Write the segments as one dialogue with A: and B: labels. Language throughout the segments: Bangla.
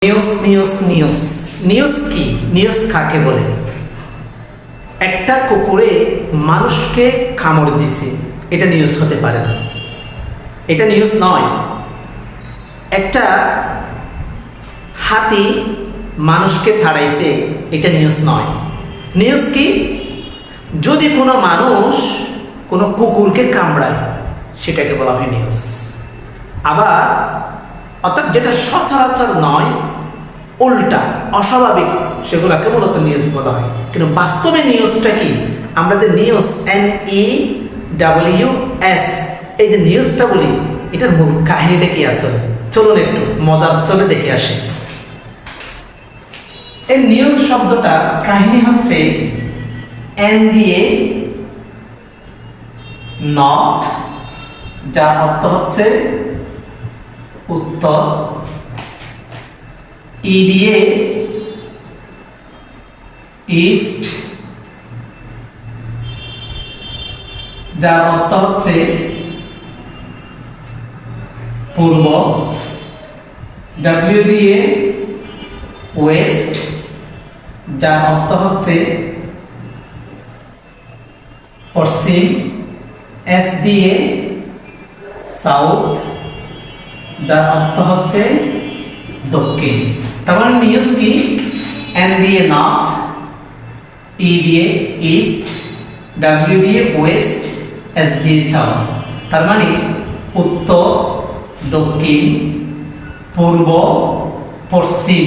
A: নিউজ নিউজ নিউজ নিউজ কি? নিউজ কাকে বলে? একটা কুকুরে মানুষকে কামড় দিছে, এটা নিউজ হতে পারে না, এটা নিউজ নয়। একটা হাতি মানুষকে তাড়াইছে, এটা নিউজ নয়। নিউজ কি? যদি কোনো মানুষ কোনো কুকুরকে কামড়ায়, সেটাকে বলা হয় নিউজ। আবার অর্থাৎ যেটা সচরাচর নয়, উল্টা অস্বাভাবিক, সেগুলোকে মূলত নিউজ বলা হয়। কিন্তু বাস্তবে নিউজটা কি? আমরা যে নিউজ NEWS এই যে নিউজটা বলি, এটার মূল কাহিনীটা কি আছে চলুন একটু মজার চলে দেখে আসি। এই নিউজ শব্দটা কাহিনী হচ্ছে N দিয়ে নর্থ, যার অর্থ হচ্ছে উত্তর, ই দিয়ে ইস্ট, যার অর্থ হচ্ছে পূর্ব, W দিয়ে ওয়েস্ট, যার অর্থ হচ্ছে পশ্চিম, S দিয়ে সাউথ, যার অর্থ হচ্ছে দক্ষিণ। তার মানে নিউজ কি? N দিয়ে নর্থ, E দিয়ে ইস্ট, W দিয়ে ওয়েস্ট, S দিয়ে সাউথ। তার মানে উত্তর, দক্ষিণ, পূর্ব, পশ্চিম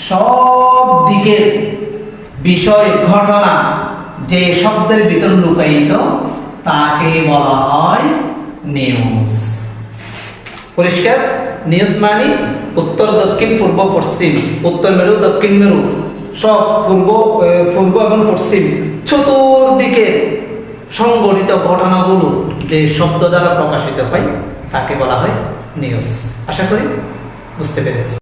A: সব দিকের বিষয়, ঘটনা যে শব্দের ভিতর লুকায়িত, তাকে বলা হয় নিউজ। পরিষ্কার? নিউজ মানে উত্তর, দক্ষিণ, পূর্ব, পশ্চিম, উত্তর মেরু, দক্ষিণ মেরু, সব পূর্ব এবং পশ্চিম চতুর্দিকে সংঘটিত ঘটনাগুলো যে শব্দ দ্বারা প্রকাশিত হয়, তাকে বলা হয় নিউজ। আশা করি বুঝতে পেরেছি।